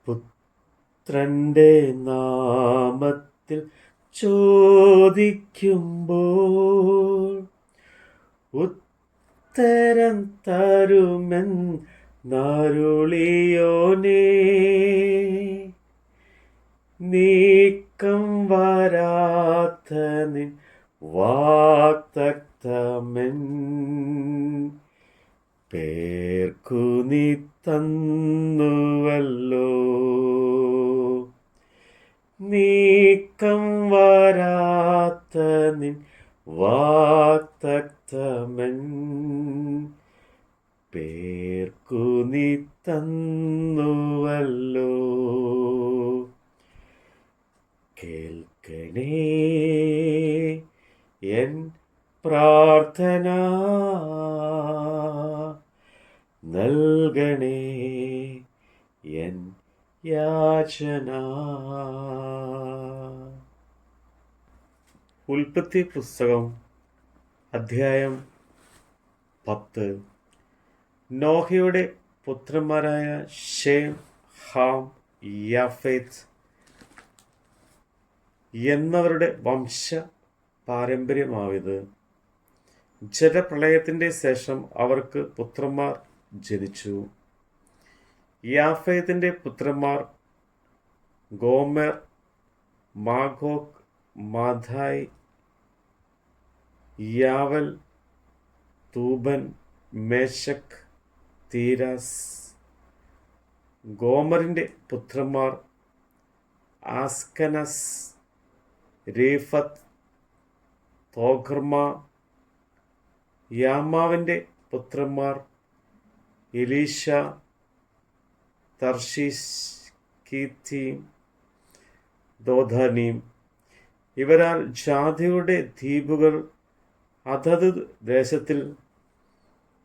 പുത്രന്റെ നാമത്തിൽ ചോദിക്കുമ്പോൾ ഉത്തരം തരുമെന്നരുളിയോനേ. നീക്കം വരാത്ത നിൻ വാഗ്ദത്തമെൻ പേർക്കു നീ തന്നുവല്ലോ. നീക്കം വരാത്ത നിൻ വാഗ്ദത്തമെൻ പേർക്കു നീ തന്നുവല്ലോ. കേൾക്കണേ എൻ പ്രാർത്ഥന, നൽകണേ എൻ യാചന. ഉൽപ്പത്തി പുസ്തകം അധ്യായം 10. നോഹയുടെ പുത്രന്മാരായ ഷേം, ഹാം, യാഫേത്ത് എന്നവരുടെ വംശ പാരമ്പര്യമാവിത്. ജലപ്രളയത്തിൻ്റെ ശേഷം അവർക്ക് പുത്രന്മാർ ജനിച്ചു. യാഫേത്തിൻ്റെ പുത്രന്മാർ ഗോമെർ, മാഗോഗ്, മാദായ്, യാവൽ, തൂബൻ, മേശക്, തീരാസ്. ഗോമറിൻ്റെ പുത്രന്മാർ ആസ്കനസ്, രേഫത്ത്, തോഗർമ. യാമാവിൻ്റെ പുത്രന്മാർ എലീഷ, തർഷീസ്, കീത്തീം, ദോധാനീം. ഇവരാൽ ജാതിയുടെ ദ്വീപുകൾ അതത് ദേശത്തിൽ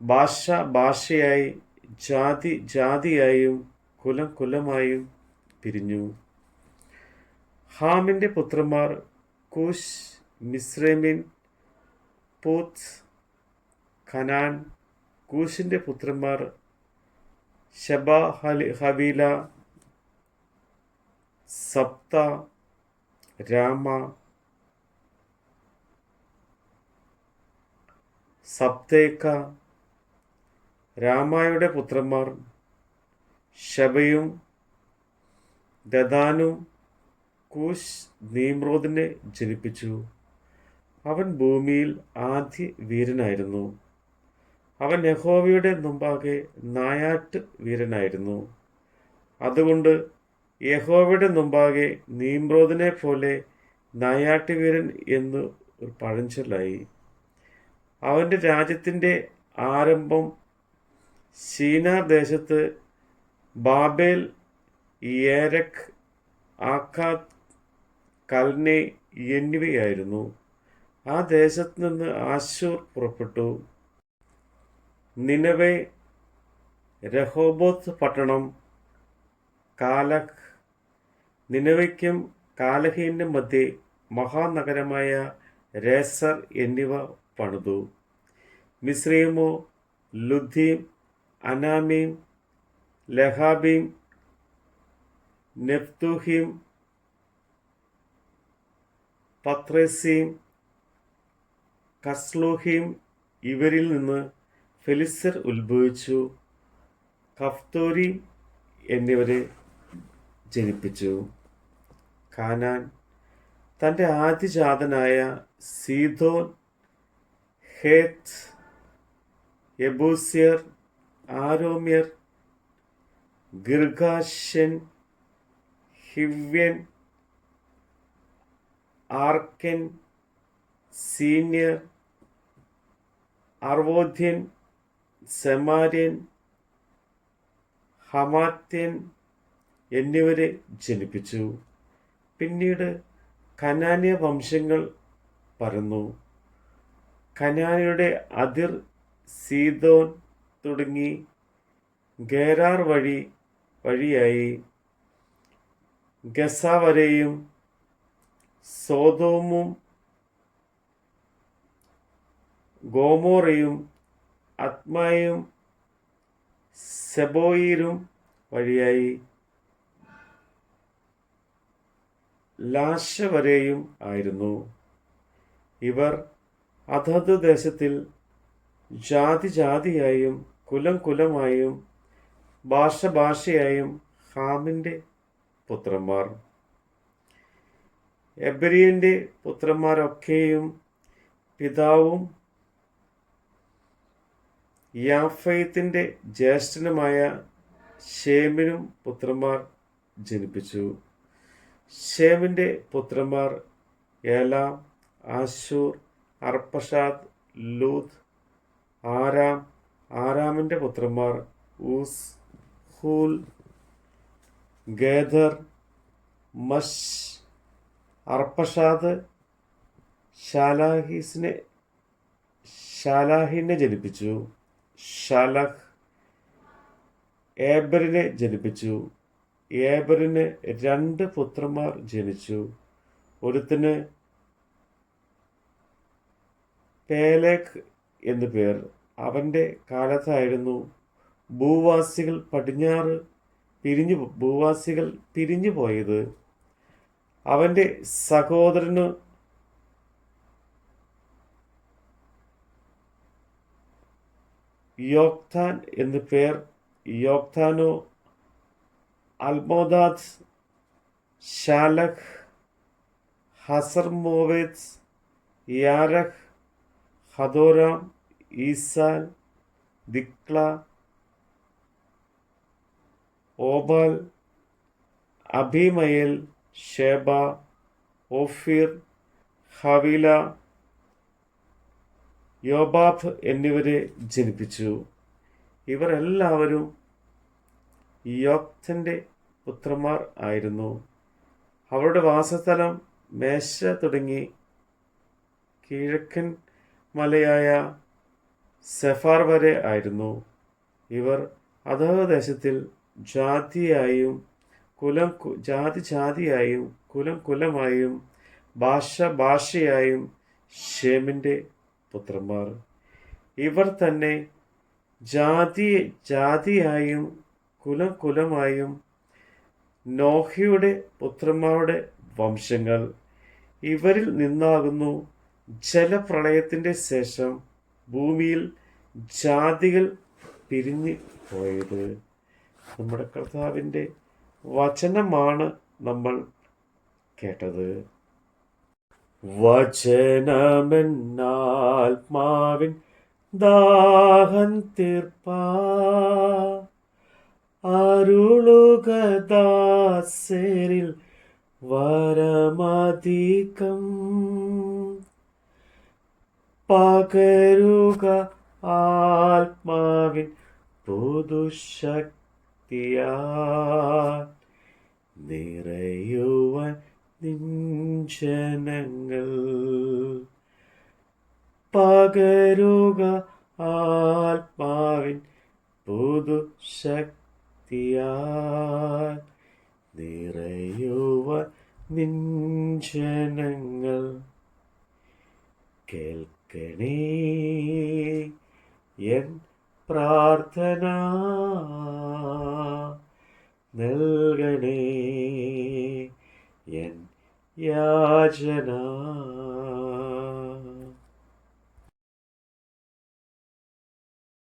ഭാഷ ഭാഷയായി, ജാതി ജാതിയായും കുലം കുലമായും പിരിഞ്ഞു. ഹാമിൻ്റെ പുത്രന്മാർ കൂശ്, മിസ്രൈമിൻ, പൂത്ത്, കനാൻ. കൂശിൻ്റെ പുത്രന്മാർ ശബ, ഹവീല, സപ്ത, രാമ, സപ്തേക്ക. രാമായുടെ പുത്രന്മാർ ശബയും ദദാനും. കൂശ് നീമ്രോദിനെ ജനിപ്പിച്ചു. അവൻ ഭൂമിയിൽ ആദ്യ വീരനായിരുന്നു. അവൻ യഹോവയുടെ മുമ്പാകെ നായാട്ട് വീരനായിരുന്നു. അതുകൊണ്ട് യഹോവയുടെ മുമ്പാകെ നീമ്രോദിനെ പോലെ നായാട്ട് വീരൻ എന്ന് ഒരു പഴഞ്ചൊല്ലായി. അവൻ്റെ രാജ്യത്തിൻ്റെ ആരംഭം ശീനാർ ദേശത്ത് ബാബേൽ, യേരക്, ആക്കാദ്, കൽനെ എന്നിവയായിരുന്നു. ആ ദേശത്ത് നിന്ന് ആശൂർ പുറപ്പെട്ടു. നിനവെ, രഹോബോത്ത് പട്ടണം, കാലഹ്. നിനവയ്ക്കും കാലഹിനും മധ്യേ മഹാനഗരമായ രേസർ എന്നിവ പണിതു. മിസ്രയീമോ, ലുദ്ദീം, അനാമീം, ലഹാബീം, നെഫ്തൂഹീം, പത്രേസീം, കസ്ലൂഹീം. ഇവരിൽ നിന്ന് ഫെലിസ്തർ ഉത്ഭവിച്ചു. കഫ്തോരി എന്നിവരെ ജനിപ്പിച്ചു. കാനാൻ തൻ്റെ ആദ്യജാതനായ സീദോൻ, ഹേത്ത്, യെബൂസ്യർ, ആരോമ്യർ, ഗിർഗാഷ്യൻ, ഹിവ്യൻ, ആർക്കൻ, സീന്യർ, അർവോദ്യൻ, സെമാര്യൻ, ഹമാത്യൻ എന്നിവരെ ജനിപ്പിച്ചു. പിന്നീട് കനാന്യ വംശങ്ങൾ പരന്നു. കനാന്യരുടെ അതിർ സീദോൻ തുടങ്ങി ഗേരാർ വഴിയായി ഗസ വരെയും സോദോമും ഗോമോറയും അത്മായും സെബോയിരും വഴിയായി ലാശ വരെയും ആയിരുന്നു. ഇവർ അതത് ദേശത്തിൽ ജാതി ജാതിയായും കുലം കുലമായും ഭാഷ ഭാഷയായും ഹാമിൻ്റെ പുത്രന്മാർ. എബ്രിയൻ്റെ പുത്രന്മാരൊക്കെയും പിതാവും യാഫെത്തിൻ്റെ ജ്യേഷ്ഠനുമായ ശേമിനും പുത്രന്മാർ ജനിപ്പിച്ചു. ശേമിൻ്റെ പുത്രന്മാർ ഏലാം, ആശൂർ, അർപ്പഷാദ്, ലൂദ്, ആരാം. ആരാമിൻ്റെ പുത്രന്മാർ ഊസ്, ഹൂൽ, ഗേദർ, മഷ്. അർപ്പഷാദ് ഷാലാഹിനെ ജനിപ്പിച്ചു. ഷാലഹ് ഏബരിനെ ജനിപ്പിച്ചു. ഏബരിന് 2 പുത്രന്മാർ ജനിച്ചു. ഒരുത്തന് പേലെഗ് എന്നു പേർ. അവൻ്റെ കാലത്തായിരുന്നു ഭൂവാസികൾ പിരിഞ്ഞു പോയത്. അവൻ്റെ സഹോദരന് യോക്താൻ എന്നു പേർ. യോക്താനോ അൽമോദാദ്, ഷാലഹ്, ഹസർമോവേത്ത്, യാരഹ്, ഹദോരാം, ഈസാൻ, ദിക്ല, ഓബാൽ, അബിമയേൽ, ഷേബ, ഓഫീർ, ഹവീല, യോബാബ് എന്നിവരെ ജനിപ്പിച്ചു. ഇവർ എല്ലാവരും യോക്തൻ്റെ പുത്രന്മാർ ആയിരുന്നു. അവരുടെ വാസസ്ഥലം മേശ തുടങ്ങി കിഴക്കൻ മലയായ സെഫാർ വരെ ആയിരുന്നു. ഇവർ അതത് ദേശത്തിൽ ജാതിയായും കുലം കുലമായും ഭാഷ ഭാഷയായും ശേമിൻ്റെ പുത്രന്മാർ. ഇവർ തന്നെ ജാതിയായും കുലം കുലമായും നോഹയുടെ പുത്രന്മാരുടെ വംശങ്ങൾ. ഇവരിൽ നിന്നാകുന്നു ജലപ്രളയത്തിൻ്റെ ശേഷം ഭൂമിയിൽ ജാതികൾ പിരിഞ്ഞു പോയത്. നമ്മുടെ കർത്താവിൻ്റെ വചനമാണ് നമ്മൾ കേട്ടത്. വചനമെന്നാത്മാവിൻ ദാഹം തീർപ്പാ അരുളുക ദാസരിൽ വരമധികം പകരുക ആത്മാവിൻ പുതുശക്തിയാൽ നിറയുവാൻ നിഞ്ചനങ്ങൾ പകരുക ആത്മാവിൻ പുതുശക്തിയാൽ നിറയുവാൻ നിഞ്ചനങ്ങൾ. കേൾക്കണേ എൻ പ്രാർത്ഥന, നൽകണേ എൻ യാചന.